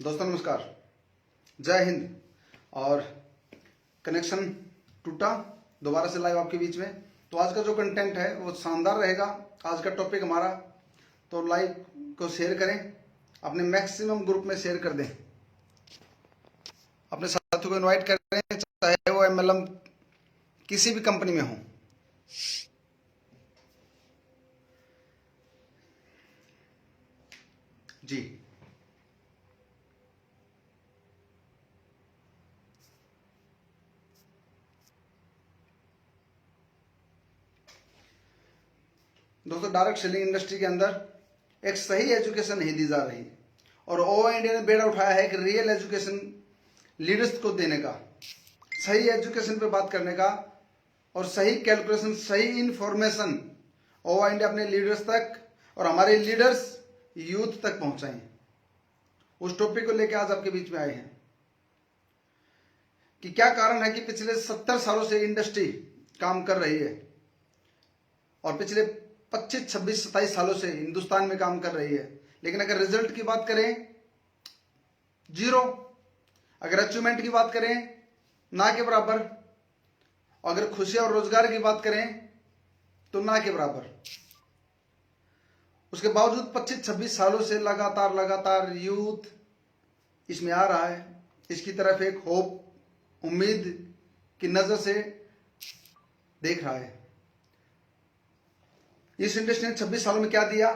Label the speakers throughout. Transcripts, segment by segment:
Speaker 1: दोस्तों नमस्कार, जय हिंद। और कनेक्शन टूटा, दोबारा से लाइव आपके बीच में। तो आज का जो कंटेंट है वो शानदार रहेगा। आज का टॉपिक हमारा, तो लाइव को शेयर करें, अपने मैक्सिमम ग्रुप में शेयर कर दें, अपने साथियों को इनवाइट करें, चाहे वो एमएलएम किसी भी कंपनी में हो। जी दोस्तों, डायरेक्ट सेलिंग इंडस्ट्री के अंदर एक सही एजुकेशन नहीं दी जा रही और ओ इंडिया ने बेड़ा उठाया है कि रियल एजुकेशन लीडर्स को देने का, सही एजुकेशन पे बात करने का और सही कैलकुलेशन, सही इंफॉर्मेशन ओ इंडिया अपने लीडर्स तक और हमारे लीडर्स यूथ तक पहुंचाएं। उस टॉपिक को लेकर आज आपके बीच में आए हैं कि क्या कारण है कि पिछले 70 सालों से इंडस्ट्री काम कर रही है और पिछले 25, 26, 27 सालों से हिंदुस्तान में काम कर रही है, लेकिन अगर रिजल्ट की बात करें जीरो, अगर अचीवमेंट की बात करें ना के बराबर, अगर खुशी और रोजगार की बात करें तो ना के बराबर। उसके बावजूद 25-26 सालों से लगातार यूथ इसमें आ रहा है, इसकी तरफ एक होप, उम्मीद की नजर से देख रहा है। इस इंडस्ट्री ने 26 सालों में क्या दिया,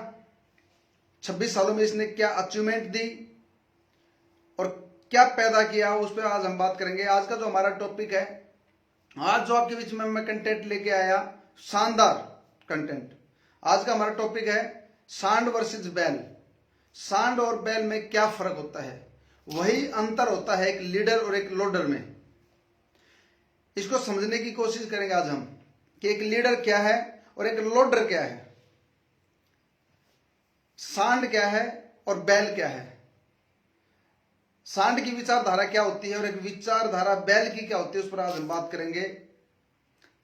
Speaker 1: 26 सालों में इसने क्या अचीवमेंट दी और क्या पैदा किया, उस पर आज हम बात करेंगे। आज का जो हमारा टॉपिक है, आज जो आपके बीच में मैं कंटेंट लेके आया, शानदार कंटेंट। आज का हमारा टॉपिक है सांड वर्सेस बैल। सांड और बैल में क्या फर्क होता है, वही अंतर होता है एक लीडर और एक लोडर में। इसको समझने की कोशिश करेंगे आज हम कि एक लीडर क्या है और एक लोडर क्या है, सांड क्या है और बैल क्या है, सांड की विचारधारा क्या होती है और एक विचारधारा बैल की क्या होती है, उस पर आज हम बात करेंगे,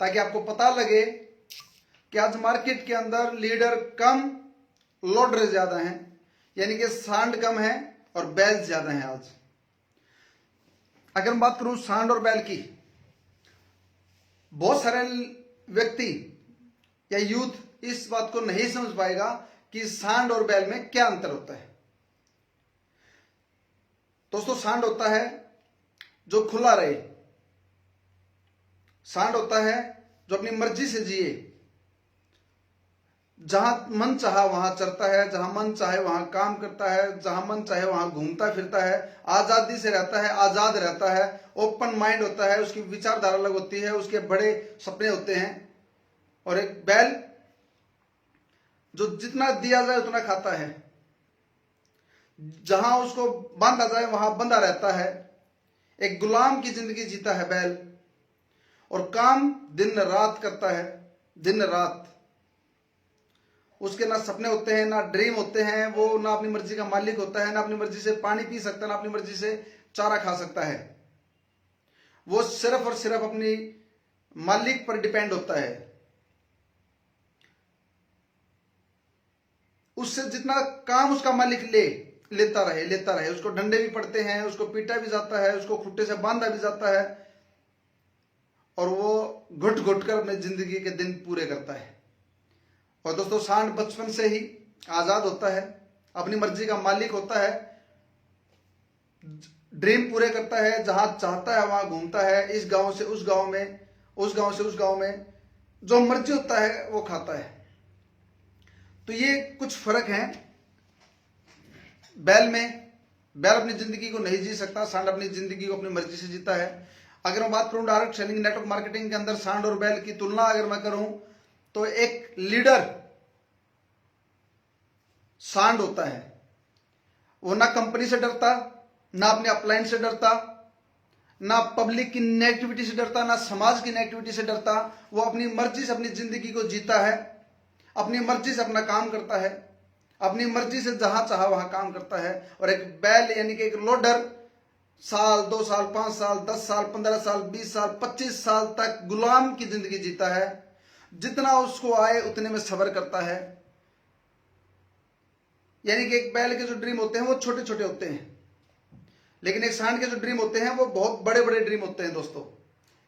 Speaker 1: ताकि आपको पता लगे कि आज मार्केट के अंदर लीडर कम, लोडर ज्यादा हैं, यानी कि सांड कम है और बैल ज्यादा है। आज अगर मैं बात करूं सांड और बैल की, बहुत सारे व्यक्ति या यूथ इस बात को नहीं समझ पाएगा कि सांड और बैल में क्या अंतर होता है। दोस्तों, सांड होता है जो खुला रहे, सांड होता है जो अपनी मर्जी से जिए, जहां मन चाहा वहां चरता है, जहां मन चाहे वहां काम करता है, जहां मन चाहे वहां घूमता फिरता है, आजादी से रहता है, आजाद रहता है, ओपन माइंड होता है, उसकी विचारधारा अलग होती है, उसके बड़े सपने होते हैं। और एक बैल जो जितना दिया जाए उतना खाता है, जहां उसको बांधा जाए वहां बंधा रहता है, एक गुलाम की जिंदगी जीता है बैल, और काम दिन रात करता है, दिन रात। उसके ना सपने होते हैं, ना ड्रीम होते हैं, वो ना अपनी मर्जी का मालिक होता है, ना अपनी मर्जी से पानी पी सकता है, ना अपनी मर्जी से चारा खा सकता है। वो सिर्फ और सिर्फ अपनी मालिक पर डिपेंड होता है। उससे जितना काम उसका मालिक लेता रहे, उसको डंडे भी पड़ते हैं, उसको पीटा भी जाता है, उसको खुट्टे से बांधा भी जाता है, और वो घुट घुट कर अपनी जिंदगी के दिन पूरे करता है। और दोस्तों, सांड बचपन से ही आजाद होता है, अपनी मर्जी का मालिक होता है, ड्रीम पूरे करता है, जहां चाहता है वहां घूमता है, इस गांव से उस गांव में, उस गांव से उस गांव में, जो मर्जी होता है वो खाता है। तो ये कुछ फर्क है बैल में। बैल अपनी जिंदगी को नहीं जी सकता, सांड अपनी जिंदगी को अपनी मर्जी से जीता है। अगर मैं बात करूं डायरेक्ट सेलिंग नेटवर्क मार्केटिंग के अंदर सांड और बैल की तुलना अगर मैं करूं, तो एक लीडर सांड होता है, वो ना कंपनी से डरता, ना अपने अपलाइन से डरता, ना पब्लिक की नेगेटिविटी से डरता, ना समाज की नेगेटिविटी से डरता। वो अपनी मर्जी से अपनी जिंदगी को जीता है, अपनी मर्जी से अपना काम करता है, अपनी मर्जी से जहां चाहा वहां काम करता है। और एक बैल यानी कि एक लोडर साल, 2 साल, 5 साल, 10 साल, 15 साल, 20 साल, 25 साल तक गुलाम की जिंदगी जीता है, जितना उसको आए उतने में सब्र करता है। यानी कि एक बैल के जो ड्रीम होते हैं वो छोटे छोटे होते हैं, लेकिन एक सांड के जो ड्रीम होते हैं वो बहुत बड़े बड़े ड्रीम होते हैं दोस्तों।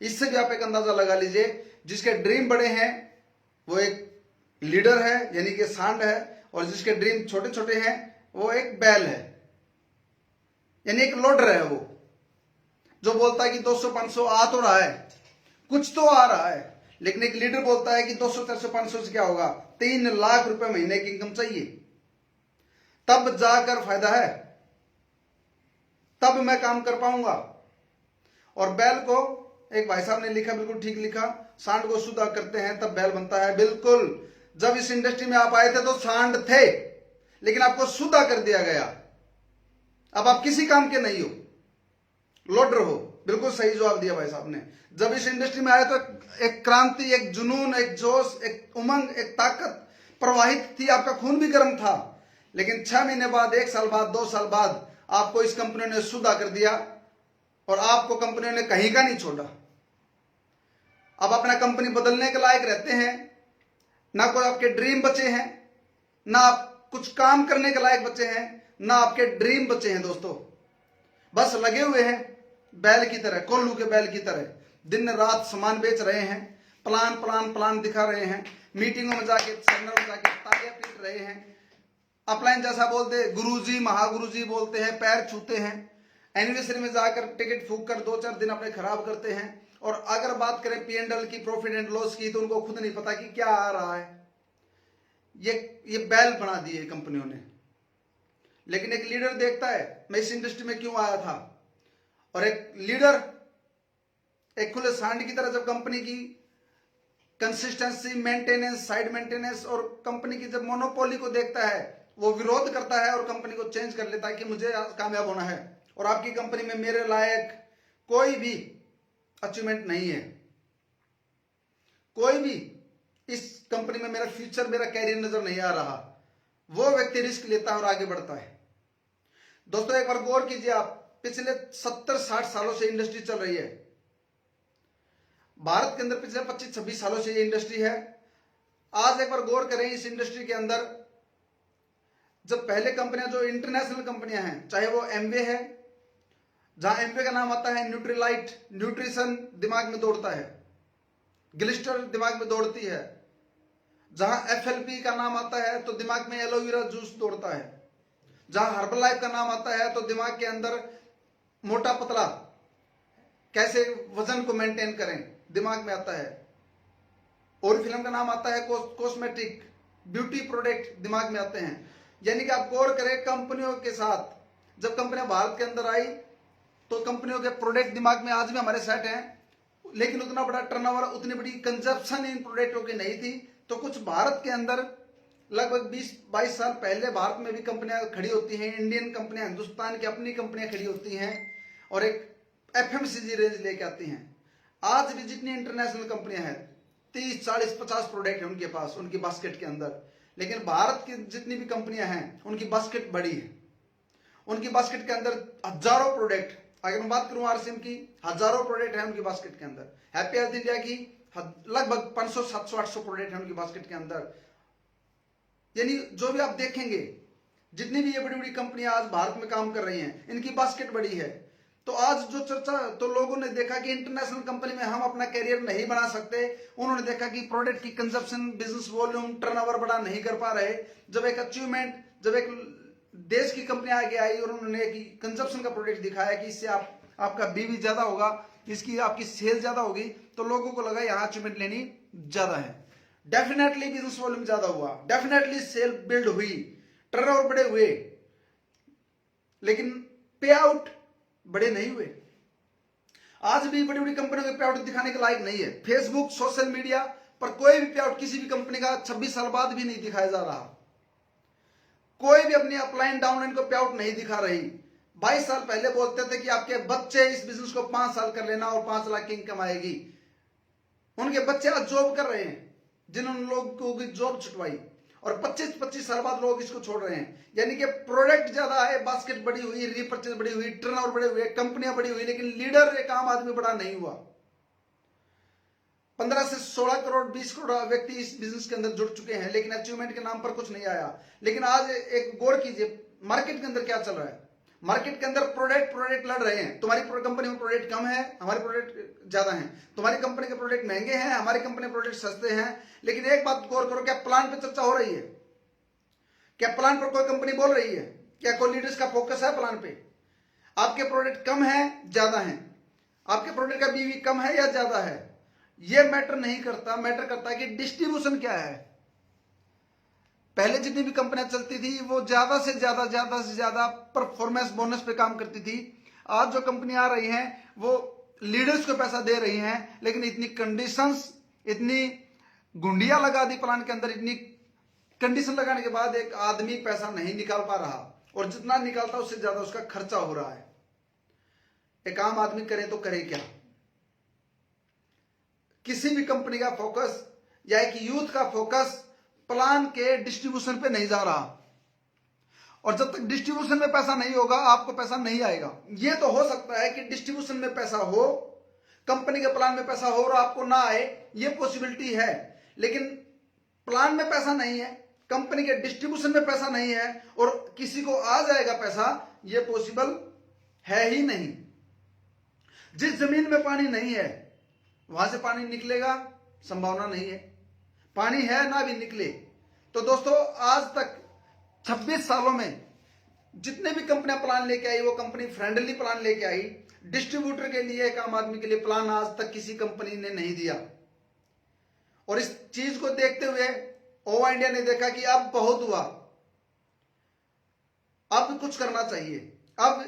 Speaker 1: इससे भी आप एक अंदाजा लगा लीजिए, जिसके ड्रीम बड़े हैं वो एक लीडर है यानी कि सांड है, और जिसके ड्रीम छोटे छोटे हैं वो एक बैल है यानी एक लोडर है, वो जो बोलता है कि 200-500 आ तो रहा है, कुछ तो आ रहा है। लेकिन एक लीडर बोलता है कि 200-400-500 से क्या होगा, 3 लाख रुपए महीने की इनकम चाहिए, तब जाकर फायदा है, तब मैं काम कर पाऊंगा। और बैल को एक भाई साहब ने लिखा, बिल्कुल ठीक लिखा, सांड को शुद्ध करते हैं तब बैल बनता है। बिल्कुल, जब इस इंडस्ट्री में आप आए थे तो सांड थे, लेकिन आपको शुद्ध कर दिया गया, अब आप किसी काम के नहीं हो, लोडर हो। बिल्कुल सही जवाब दिया भाई साहब ने। जब इस इंडस्ट्री में आए तो एक क्रांति, एक जुनून, एक जोश, एक उमंग, एक ताकत प्रवाहित थी, आपका खून भी गर्म था। लेकिन 6 महीने बाद, 1 साल बाद, 2 साल बाद आपको इस कंपनी ने शुद्ध कर दिया और आपको कंपनी ने कहीं का नहीं छोड़ा। अब अपना कंपनी बदलने के लायक रहते हैं, ना कोई आपके ड्रीम बचे हैं, ना आप कुछ काम करने के लायक बचे हैं, ना आपके ड्रीम बचे हैं दोस्तों। बस लगे हुए हैं बैल की तरह, कोल्लू के बैल की तरह, दिन रात सामान बेच रहे हैं, प्लान प्लान प्लान दिखा रहे हैं, मीटिंगों में जाके, सेमिनार में जाके तालियां पीट रहे हैं, अपलाइन जैसा बोलते, गुरुजी महागुरुजी बोलते हैं, पैर छूते हैं, एनिवर्सरी में जाकर टिकट फूक कर 2-4 दिन अपने खराब करते हैं। और अगर बात करें P&L की, प्रॉफिट एंड लॉस की, तो उनको खुद नहीं पता कि क्या आ रहा है। ये बैल बना दिए कंपनियों ने। लेकिन एक लीडर देखता है मैं इस इंडस्ट्री में क्यों आया था, और एक लीडर एक खुले सांड की तरह जब कंपनी की कंसिस्टेंसी, मेंटेनेंस, साइड मेंटेनेंस और कंपनी की जब मोनोपोली को देखता है, वो विरोध करता है और कंपनी को चेंज कर लेता है कि मुझे कामयाब होना है और आपकी कंपनी में मेरे लायक कोई भी अचीवमेंट नहीं है, कोई भी इस कंपनी में मेरा फ्यूचर, मेरा कैरियर नजर नहीं आ रहा। वो व्यक्ति रिस्क लेता है और आगे बढ़ता है। दोस्तों एक बार गौर कीजिए, आप पिछले 70-60 सालों से इंडस्ट्री चल रही है भारत के अंदर, पिछले 25-26 सालों से ये इंडस्ट्री है। आज एक बार गौर करें इस इंडस्ट्री के अंदर, जब पहले कंपनियां जो इंटरनेशनल कंपनियां हैं, चाहे वो एमवे है, जहां एमवे का नाम आता है न्यूट्रीलाइट, न्यूट्रिशन दिमाग में दौड़ता है, ग्लिस्टर दिमाग में दौड़ती है, जहां एफएलपी का नाम आता है तो दिमाग में एलोवेरा जूस दौड़ता है, जहां हर्बल लाइफ का नाम आता है तो दिमाग के अंदर मोटा पतला कैसे वजन को मेंटेन करें दिमाग में आता है, और फिल्म का नाम आता है कॉस्मेटिक, ब्यूटी प्रोडक्ट दिमाग में आते हैं। यानी कि आप गौर करें, कंपनियों के साथ जब कंपनियां भारत के अंदर आई तो कंपनियों के प्रोडक्ट दिमाग में आज भी हमारे सेट हैं, लेकिन उतना बड़ा टर्नओवर, उतनी बड़ी कंजप्शन इन प्रोडक्टों की नहीं थी। तो कुछ भारत के अंदर लगभग 20-22 साल पहले भारत में भी कंपनियां खड़ी होती हैं, इंडियन कंपनियां, हिंदुस्तान की अपनी कंपनियां खड़ी होती हैं और एक एफएमसीजी रेंज लेके आती हैं। आज भी जितनी इंटरनेशनल कंपनियां हैं, 30, 40, 50 प्रोडक्ट है उनके पास, उनकी बास्केट के अंदर। लेकिन भारत की जितनी भी कंपनियां हैं उनकी बास्केट बड़ी है, उनकी बास्केट के अंदर हजारों प्रोडक्ट, अगर मैं बात करूं आरसीएम की, हजारों प्रोडक्ट है उनकी बास्केट के अंदर। हैप्पी अर्थ इंडिया की लगभग 500, 700, 800 प्रोडक्ट है उनकी बास्केट के अंदर। यानी जो भी आप देखेंगे, जितनी भी ये बड़ी बड़ी कंपनियां आज भारत में काम कर रही हैं, इनकी बास्केट बड़ी है। तो आज जो चर्चा, तो लोगों ने देखा कि इंटरनेशनल कंपनी में हम अपना कैरियर नहीं बना सकते। उन्होंने देखा कि प्रोडक्ट की कंजप्शन, बिजनेस वॉल्यूम, टर्नओवर बड़ा नहीं कर पा रहे। जब एक अचीवमेंट, जब एक देश की कंपनी आगे आई और उन्होंने कि कंजप्शन का प्रोडक्ट दिखाया कि इससे आपका बीवी ज्यादा होगा, इसकी आपकी सेल ज्यादा होगी, तो लोगों को लगा यहाँ अचीवमेंट लेनी ज्यादा है। डेफिनेटली बिजनेस वॉल्यूम ज्यादा हुआ, डेफिनेटली सेल बिल्ड हुई, टर्नओवर बड़े हुए, लेकिन पे आउट बड़े नहीं हुए। आज भी बड़ी बड़ी कंपनियों के पे आउट दिखाने के लायक नहीं है। फेसबुक, सोशल मीडिया पर कोई भी पे आउट किसी भी कंपनी का 26 साल बाद भी नहीं दिखाया जा रहा। कोई भी अपनी अपलाइन डाउनलाइन को पे आउट नहीं दिखा रही। 22 साल पहले बोलते थे कि आपके बच्चे इस बिजनेस को 5 साल कर लेना और 5 लाख की इनकम आएगी। उनके बच्चे आज जॉब कर रहे हैं, जिन्होंने लोगों को भी जॉब छुटवाई, और 25-25 साल बाद लोग इसको छोड़ रहे हैं। यानी कि प्रोडक्ट ज्यादा है, बास्केट बड़ी हुई, रीपर्चेज बड़ी हुई, टर्नओवर बड़े हुए, कंपनियां बड़ी हुई, लेकिन लीडर एक आम आदमी बड़ा नहीं हुआ। 15 से 16 करोड़, 20 करोड़ व्यक्ति इस बिजनेस के अंदर जुड़ चुके हैं, लेकिन अचीवमेंट के नाम पर कुछ नहीं आया। लेकिन आज एक गौर कीजिए, मार्केट के अंदर क्या चल रहा है। मार्केट के अंदर प्रोडक्ट लड़ रहे हैं। तुम्हारी कंपनी में प्रोडक्ट कम है, हमारे प्रोडक्ट ज्यादा हैं। तुम्हारी कंपनी के प्रोडक्ट महंगे हैं, हमारी कंपनी के प्रोडक्ट सस्ते हैं। लेकिन एक बात गौर करो, क्या प्लान पे चर्चा हो रही है? क्या प्लान पर कोई कंपनी बोल रही है? क्या कोई लीडर्स का फोकस है प्लान पे? आपके प्रोडक्ट कम है ज्यादा है, आपके प्रोडक्ट का बीवी कम है या ज्यादा है, यह मैटर नहीं करता। मैटर करता है कि डिस्ट्रीब्यूशन क्या है। पहले जितनी भी कंपनियां चलती थी वो ज्यादा से ज्यादा परफॉर्मेंस बोनस पे काम करती थी। आज जो कंपनी आ रही हैं वो लीडर्स को पैसा दे रही हैं, लेकिन इतनी कंडीशंस, इतनी गुंडियां लगा दी प्लान के अंदर, इतनी कंडीशन लगाने के बाद एक आदमी पैसा नहीं निकाल पा रहा, और जितना निकालता उससे ज्यादा उसका खर्चा हो रहा है। एक आम आदमी करे तो करे क्या? किसी भी कंपनी का फोकस या एक यूथ का फोकस प्लान के डिस्ट्रीब्यूशन पे नहीं जा रहा, और जब तक डिस्ट्रीब्यूशन में पैसा नहीं होगा आपको पैसा नहीं आएगा। यह तो हो सकता है कि डिस्ट्रीब्यूशन में पैसा हो, कंपनी के प्लान में पैसा हो और आपको ना आए, यह पॉसिबिलिटी है। लेकिन प्लान में पैसा नहीं है, कंपनी के डिस्ट्रीब्यूशन में पैसा नहीं है, और किसी को आ जाएगा पैसा, यह पॉसिबल है ही नहीं। जिस जमीन में पानी नहीं है वहां से पानी निकलेगा, संभावना नहीं है। पानी है ना भी निकले। तो दोस्तों, आज तक 26 सालों में जितने भी कंपनियां प्लान लेके आई वो कंपनी फ्रेंडली प्लान लेके आई। डिस्ट्रीब्यूटर के लिए, एक आम आदमी के लिए प्लान आज तक किसी कंपनी ने नहीं दिया। और इस चीज को देखते हुए ओवा इंडिया ने देखा कि अब बहुत हुआ, अब कुछ करना चाहिए। अब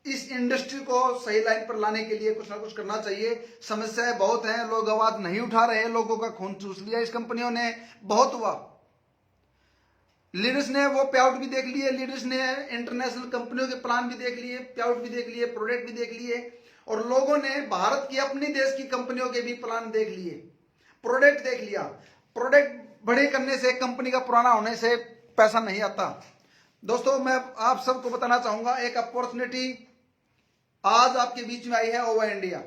Speaker 1: इस इंडस्ट्री को सही लाइन पर लाने के लिए कुछ ना कुछ करना चाहिए। समस्याएं बहुत हैं, लोग आवाज नहीं उठा रहे, लोगों का खून चूस लिया इस कंपनियों ने, बहुत हुआ। लीडर्स ने वो पे आउट भी देख लिए, लीडर्स ने इंटरनेशनल कंपनियों के प्लान भी देख लिए, पे आउट भी देख लिए, प्रोडक्ट भी देख लिए, और लोगों ने भारत की अपनी देश की कंपनियों के भी प्लान देख लिए, प्रोडक्ट देख लिया। प्रोडक्ट बड़े करने से, कंपनी का पुराना होने से पैसा नहीं आता। दोस्तों, मैं आप सबको बताना चाहूंगा, एक अपॉर्चुनिटी आज आपके बीच में आई है ओवा इंडिया,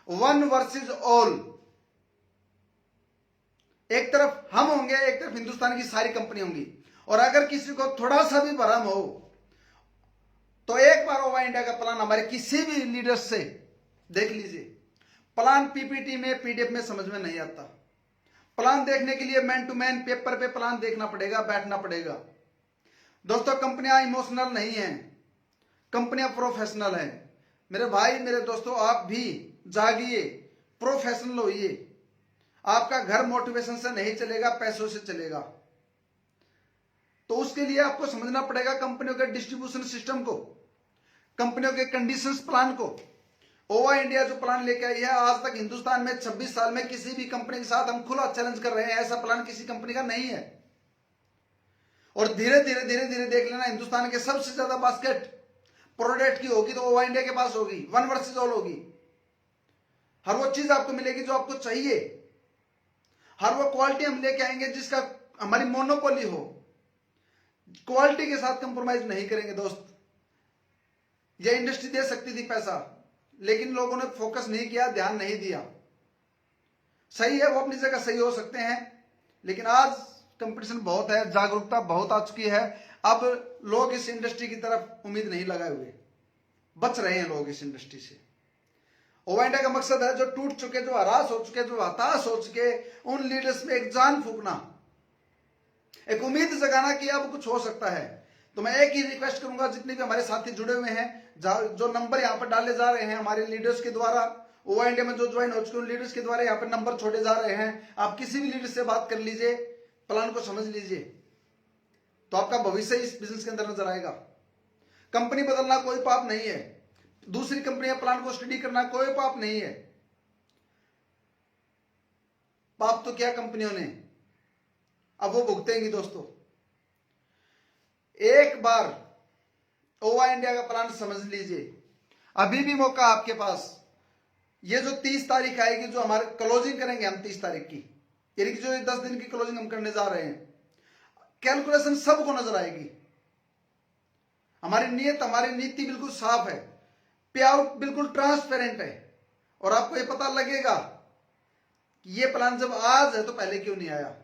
Speaker 1: वन वर्सेस ऑल। एक तरफ हम होंगे, एक तरफ हिंदुस्तान की सारी कंपनी होंगी, और अगर किसी को थोड़ा सा भी भरम हो तो एक बार ओवा इंडिया का प्लान हमारे किसी भी लीडर से देख लीजिए। प्लान पीपीटी में, पीडीएफ में समझ में नहीं आता। प्लान देखने के लिए मैन टू मैन पेपर पे प्लान देखना पड़ेगा, बैठना पड़ेगा। दोस्तों, कंपनियां इमोशनल नहीं है, कंपनियां प्रोफेशनल है। मेरे भाई, मेरे दोस्तों, आप भी जागिए, प्रोफेशनल होइए। आपका घर मोटिवेशन से नहीं चलेगा, पैसों से चलेगा। तो उसके लिए आपको समझना पड़ेगा कंपनियों के डिस्ट्रीब्यूशन सिस्टम को, कंपनियों के कंडीशंस प्लान को। ओवा इंडिया जो प्लान लेके आई है, आज तक हिंदुस्तान में 26 साल में किसी भी कंपनी के साथ हम खुला चैलेंज कर रहे हैं, ऐसा प्लान किसी कंपनी का नहीं है। और धीरे धीरे देख लेना, हिंदुस्तान के सबसे ज्यादा बास्केट प्रोडक्ट की होगी तो ओवा इंडिया के पास होगी, वन वर्सेस ऑल होगी। हर वो चीज आपको मिलेगी जो आपको चाहिए, हर वो क्वालिटी हम लेके आएंगे जिसका हमारी मोनोपोली हो। क्वालिटी के साथ कंप्रोमाइज नहीं करेंगे दोस्त। ये इंडस्ट्री दे सकती थी पैसा, लेकिन लोगों ने फोकस नहीं किया, ध्यान नहीं दिया। सही है, वो अपनी जगह सही हो सकते हैं, लेकिन आज कंपटीशन बहुत है, जागरूकता बहुत आ चुकी है। अब लोग इस इंडस्ट्री की तरफ उम्मीद नहीं लगाए हुए, बच रहे हैं लोग इस इंडस्ट्री से। ओवा इंडिया का मकसद है जो टूट चुके, जो हरास हो चुके, जो हताश हो चुके, उन लीडर्स में एक जान फूकना, एक उम्मीद जगाना कि अब कुछ हो सकता है। तो मैं एक ही रिक्वेस्ट करूंगा, जितने भी हमारे साथी जुड़े हुए हैं, जो नंबर यहाँ पर डाले जा रहे हैं हमारे लीडर्स के द्वारा, ओवा इंडिया में जो ज्वाइन हो चुके उन लीडर्स के द्वारा यहाँ पर नंबर छोड़े जा रहे हैं। आप किसी भी लीडर से बात कर लीजिए, प्लान को समझ लीजिए, तो आपका भविष्य इस बिजनेस के अंदर नजर आएगा। कंपनी बदलना कोई पाप नहीं है, दूसरी कंपनी या प्लान को स्टडी करना कोई पाप नहीं है। पाप तो क्या कंपनियों ने, अब वो भुगतेंगी। दोस्तों, एक बार ओवा इंडिया का प्लान समझ लीजिए, अभी भी मौका आपके पास। ये जो 30 तारीख आएगी, जो हमारे क्लोजिंग करेंगे हम 30 तारीख की, यानी कि जो 10 दिन की क्लोजिंग हम करने जा रहे हैं, कैलकुलेशन सबको नजर आएगी। हमारी नीयत, हमारी नीति बिल्कुल साफ है, पे आउट बिल्कुल ट्रांसपेरेंट है, और आपको ये पता लगेगा कि ये प्लान जब आज है तो पहले क्यों नहीं आया।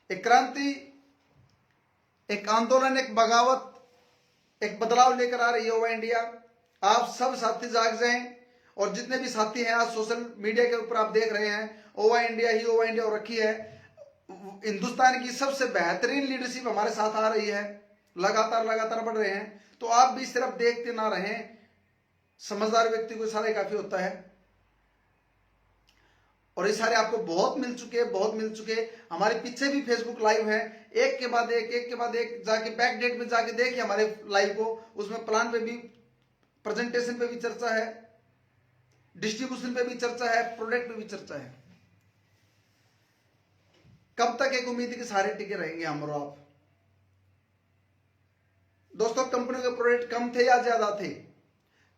Speaker 1: एक क्रांति, एक आंदोलन, एक बगावत एक बदलाव लेकर आ रही है ओवा इंडिया। आप सब साथी जाग जाएं, और जितने भी साथी हैं आज सोशल मीडिया के ऊपर आप देख रहे हैं ओवा इंडिया ही ओवा इंडिया रखी है। हिंदुस्तान की सबसे बेहतरीन लीडरशिप हमारे साथ आ रही है, लगातार बढ़ रहे हैं। तो आप भी सिर्फ देखते ना रहें, समझदार व्यक्ति को इशारा काफी होता है, और इशारे आपको बहुत मिल चुके। हमारे पीछे भी फेसबुक लाइव है, एक के बाद एक जाके बैक डेट में जाके देखिए हमारे लाइव को। उसमें प्लान पे भी, प्रेजेंटेशन पे भी चर्चा है, डिस्ट्रीब्यूशन पे भी चर्चा है, प्रोडक्ट पे भी चर्चा है। कब तक एक उम्मीद के सहारे टिके रहेंगे हम और आप? दोस्तों, कंपनियों के प्रोडक्ट कम थे या ज्यादा थे?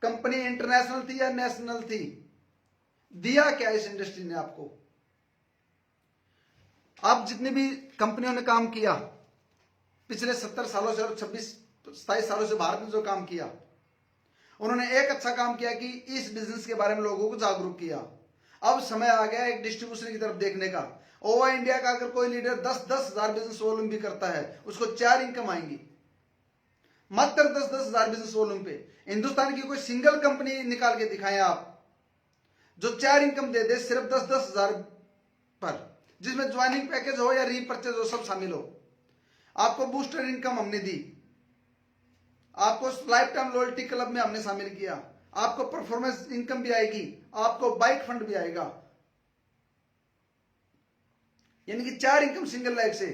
Speaker 1: कंपनी इंटरनेशनल थी या नेशनल थी? दिया क्या इस इंडस्ट्री ने आपको? आप जितनी भी कंपनियों ने काम किया पिछले 70 सालों से और 26-27 सालों से भारत में जो काम किया, उन्होंने एक अच्छा काम किया कि इस बिजनेस के बारे में लोगों को जागरूक किया। अब समय आ गया एक डिस्ट्रीब्यूशन की तरफ देखने का। ओवा इंडिया का अगर कोई लीडर 10-10 हजार बिजनेस वॉल्यूम भी करता है, उसको 4 इनकम आएंगी, मात्र 10-10 हजार बिजनेस वॉल्यूम पे। हिंदुस्तान की कोई सिंगल कंपनी निकाल के दिखाएं आप जो 4 इनकम दे दे सिर्फ 10-10 हजार पर, जिसमें ज्वाइनिंग पैकेज हो या रीपर्चेज हो, सब शामिल हो। आपको बूस्टर इनकम हमने दी, आपको लाइफ टाइम लॉयल्टी क्लब में हमने शामिल किया, आपको परफॉर्मेंस इनकम भी आएगी, आपको बाइक फंड भी आएगा, यानी कि 4 इनकम सिंगल लाइफ से।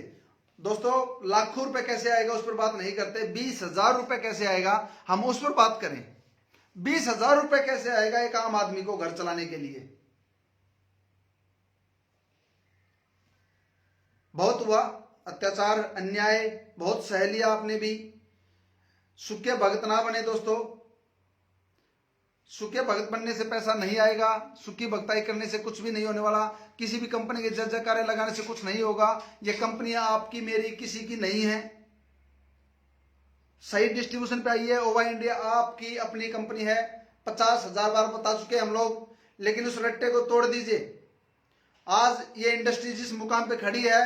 Speaker 1: दोस्तों, लाखों रुपए कैसे आएगा उस पर बात नहीं करते, 20,000 रुपए कैसे आएगा हम उस पर बात करें। 20,000 रुपए कैसे आएगा एक आम आदमी को घर चलाने के लिए? बहुत हुआ अत्याचार, अन्याय, बहुत सह लिया आपने भी। सुखे भगत ना बने दोस्तों, सुखे भगत बनने से पैसा नहीं आएगा, सुखी भक्ताई करने से कुछ भी नहीं होने वाला, किसी भी कंपनी के जय जयकारे लगाने से कुछ नहीं होगा। ये कंपनियां आपकी मेरी किसी की नहीं है। सही डिस्ट्रीब्यूशन पे आइए। ओवा इंडिया आपकी अपनी कंपनी है, 50,000 बार बता चुके हम लोग, लेकिन उस रट्टे को तोड़ दीजिए। आज ये इंडस्ट्री जिस मुकाम पे खड़ी है,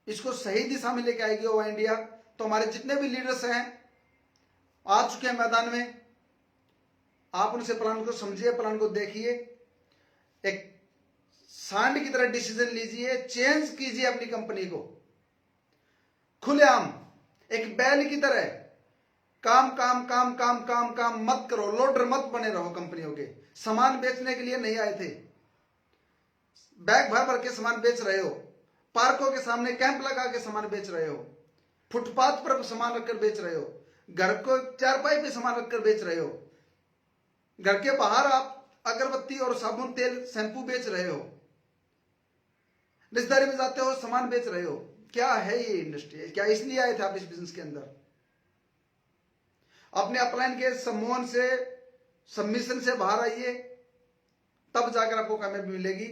Speaker 1: इसको सही दिशा में लेके आएगी ओवा इंडिया। तो हमारे जितने भी लीडर्स हैं आ चुके हैं मैदान में, आप उनसे प्लान को समझिए, प्लान को देखिए, एक सांड की तरह डिसीजन लीजिए, चेंज कीजिए अपनी कंपनी को खुलेआम, एक बैल की तरह काम काम काम काम काम काम मत करो, लोडर मत बने रहो कंपनियों के। सामान बेचने के लिए नहीं आए थे, बैग भर भर के सामान बेच रहे हो, पार्कों के सामने कैंप लगा के सामान बेच रहे हो, फुटपाथ पर सामान रखकर बेच रहे हो, घर को चारपाई पे सामान रखकर बेच रहे हो, घर के बाहर आप अगरबत्ती और साबुन तेल शैंपू बेच रहे हो, रिश्तेदारी में जाते हो सामान बेच रहे हो। क्या है ये इंडस्ट्री? क्या इसलिए आए थे आप इस बिजनेस के अंदर? अपने अपलाइन के सम्मोहन से, सबमिशन से बाहर आइए, तब जाकर आपको कामयाबी मिलेगी।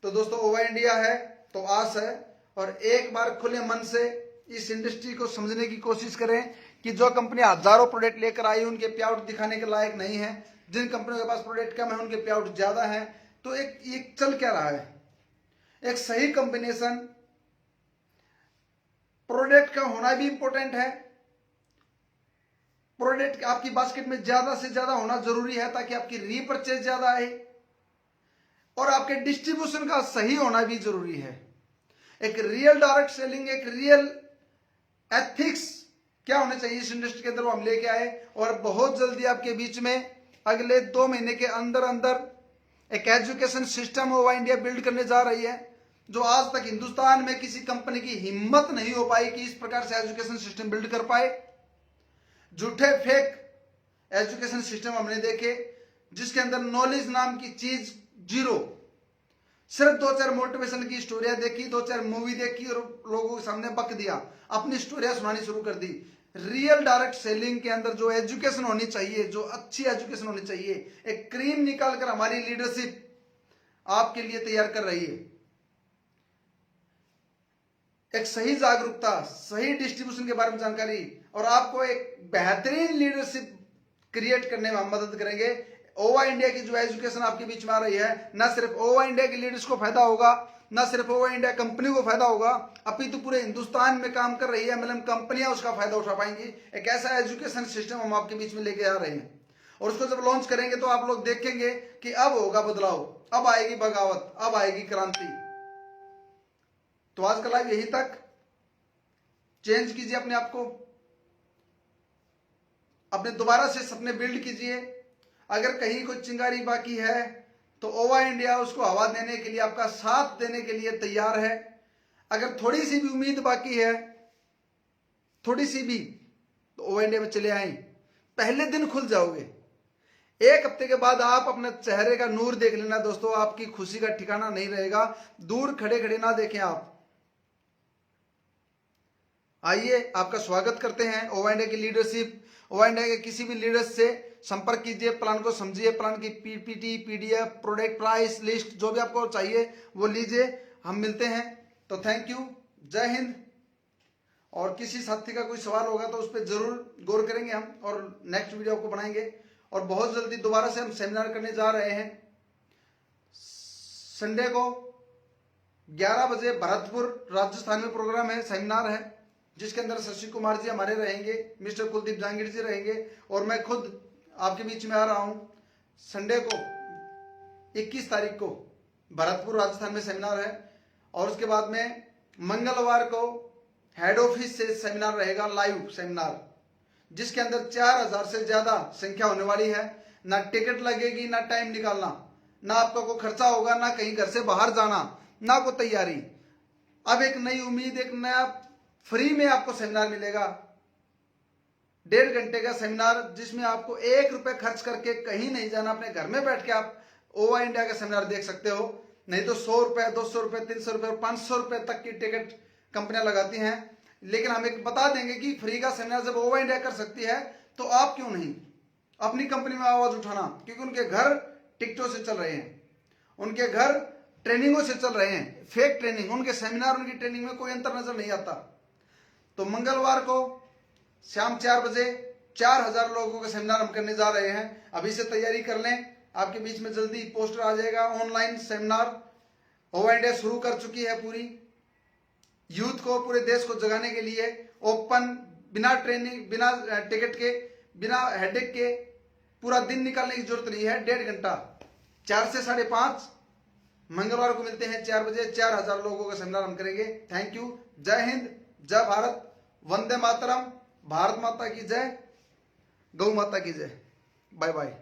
Speaker 1: तो दोस्तों, ओवा इंडिया है तो आस है, और एक बार खुले मन से इस इंडस्ट्री को समझने की कोशिश करें कि जो कंपनी हजारों प्रोडक्ट लेकर आई उनके पे आउट दिखाने के लायक नहीं है, जिन कंपनियों के पास प्रोडक्ट कम है उनके पे आउट ज्यादा है। तो एक चल क्या रहा है? एक सही कॉम्बिनेशन, प्रोडक्ट का होना भी इंपॉर्टेंट है, प्रोडक्ट आपकी बास्केट में ज्यादा से ज्यादा होना जरूरी है ताकि आपकी रीपरचेज ज्यादा आए, और आपके डिस्ट्रीब्यूशन का सही होना भी जरूरी है। एक रियल डायरेक्ट सेलिंग, एक रियल एथिक्स क्या होने चाहिए इस इंडस्ट्री के अंदर, वो हम लेके आए। और बहुत जल्दी आपके बीच में अगले 2 महीने के अंदर अंदर एक एजुकेशन सिस्टम ओवा इंडिया बिल्ड करने जा रही है, जो आज तक हिंदुस्तान में किसी कंपनी की हिम्मत नहीं हो पाई कि इस प्रकार से एजुकेशन सिस्टम बिल्ड कर पाए। झूठे फेक एजुकेशन सिस्टम हमने देखे जिसके अंदर नॉलेज नाम की चीज जीरो, सिर्फ 2-4 मोटिवेशन की स्टोरियां देखी, 2-4 मूवी देखी और लोगों के सामने बक दिया, अपनी स्टोरियां सुनानी शुरू कर दी। रियल डायरेक्ट सेलिंग के अंदर जो एजुकेशन होनी चाहिए, जो अच्छी एजुकेशन होनी चाहिए, एक क्रीम निकालकर हमारी लीडरशिप आपके लिए तैयार कर रही है। एक सही जागरूकता, सही डिस्ट्रीब्यूशन के बारे में जानकारी, और आपको एक बेहतरीन लीडरशिप क्रिएट करने में हम मदद करेंगे। ओवा इंडिया की जो एजुकेशन आपके बीच में आ रही है, न सिर्फ ओवा इंडिया के लीडर्स को फायदा होगा, ना सिर्फ ओवा इंडिया कंपनी को फायदा होगा, अपितु पूरे हिंदुस्तान में काम कर रही है MLM कंपनियां उसका फायदा उठा पाएंगी। एक ऐसा एजुकेशन सिस्टम हम आपके बीच में लेके आ रहे हैं, और उसको जब लॉन्च करेंगे तो आप लोग देखेंगे कि अब होगा बदलाव, अब आएगी बगावत, अब आएगी क्रांति। तो आज का लाइव यही तक। चेंज कीजिए अपने आप को, अपने दोबारा से सपने बिल्ड कीजिए। अगर कहीं कोई चिंगारी बाकी है तो ओवा इंडिया उसको हवा देने के लिए, आपका साथ देने के लिए तैयार है। अगर थोड़ी सी भी उम्मीद बाकी है, थोड़ी सी भी, तो ओवा इंडिया में चले आए, पहले दिन खुल जाओगे। एक हफ्ते के बाद आप अपने चेहरे का नूर देख लेना दोस्तों, आपकी खुशी का ठिकाना नहीं रहेगा। दूर खड़े खड़े ना देखें आप। आइए, आपका स्वागत करते हैं। ओवा इंडिया की लीडरशिप, ओवा इंडिया के किसी भी लीडर से संपर्क कीजिए, प्लान को समझिए, प्लान की PPT PDF product price list जो भी आपको चाहिए वो लीजिए। हम मिलते हैं। तो थैंक यू, जय हिंद। और किसी साथी का कोई सवाल होगा तो उस पर जरूर गौर करेंगे हम, और नेक्स्ट वीडियो आपको बनाएंगे। और बहुत जल्दी दोबारा से हम सेमिनार करने जा रहे हैं। संडे को 11 बजे भरतपुर राजस्थान में प्रोग्राम है, सेमिनार है, जिसके अंदर शशि कुमार जी हमारे रहेंगे, मिस्टर कुलदीप जहांगीर जी रहेंगे, और मैं खुद आपके बीच में आ रहा हूं। संडे को 21 तारीख को भरतपुर राजस्थान में सेमिनार है, और उसके बाद में मंगलवार को हेड ऑफिस से सेमिनार रहेगा, लाइव सेमिनार, जिसके अंदर 4000 से ज्यादा संख्या होने वाली है। ना टिकट लगेगी, ना टाइम निकालना, ना आपका कोई खर्चा होगा, ना कहीं घर से बाहर जाना, ना कोई तैयारी। अब एक नई उम्मीद, एक नया फ्री में आपको सेमिनार मिलेगा। 1.5 घंटे का सेमिनार, जिसमें आपको 1 रुपए खर्च करके कहीं नहीं जाना, अपने घर में बैठ के आप ओवा इंडिया का सेमिनार देख सकते हो। नहीं तो 100 रुपए, 200 रुपए, 300 रुपए, 500 रुपए तक की टिकट कंपनियां लगाती हैं। लेकिन हम एक बता देंगे कि फ्री का सेमिनार जब ओवा इंडिया कर सकती है तो आप क्यों नहीं अपनी कंपनी में आवाज उठाना, क्योंकि उनके घर टिकटों से चल रहे हैं, उनके घर ट्रेनिंगों से चल रहे हैं, फेक ट्रेनिंग। उनके सेमिनार, उनकी ट्रेनिंग में कोई अंतर नजर नहीं आता। तो मंगलवार को शाम 4 बजे 4000 लोगों का सेमिनार हम करने जा रहे हैं। अभी से तैयारी कर लें, आपके बीच में जल्दी पोस्टर आ जाएगा। ऑनलाइन सेमिनार ओवा इंडिया शुरू कर चुकी है पूरी यूथ को, पूरे देश को जगाने के लिए। ओपन, बिना ट्रेनिंग, बिना टिकट के, बिना हेडेक के, पूरा दिन निकालने की जरूरत नहीं है। 1.5 घंटा, 4 से 5:30 मंगलवार को मिलते हैं 4 बजे। 4000 लोगों का सेमिनार हम करेंगे। थैंक यू, जय हिंद, जय भारत, वंदे मातरम, भारत माता की जय, गौ माता की जय। Bye bye.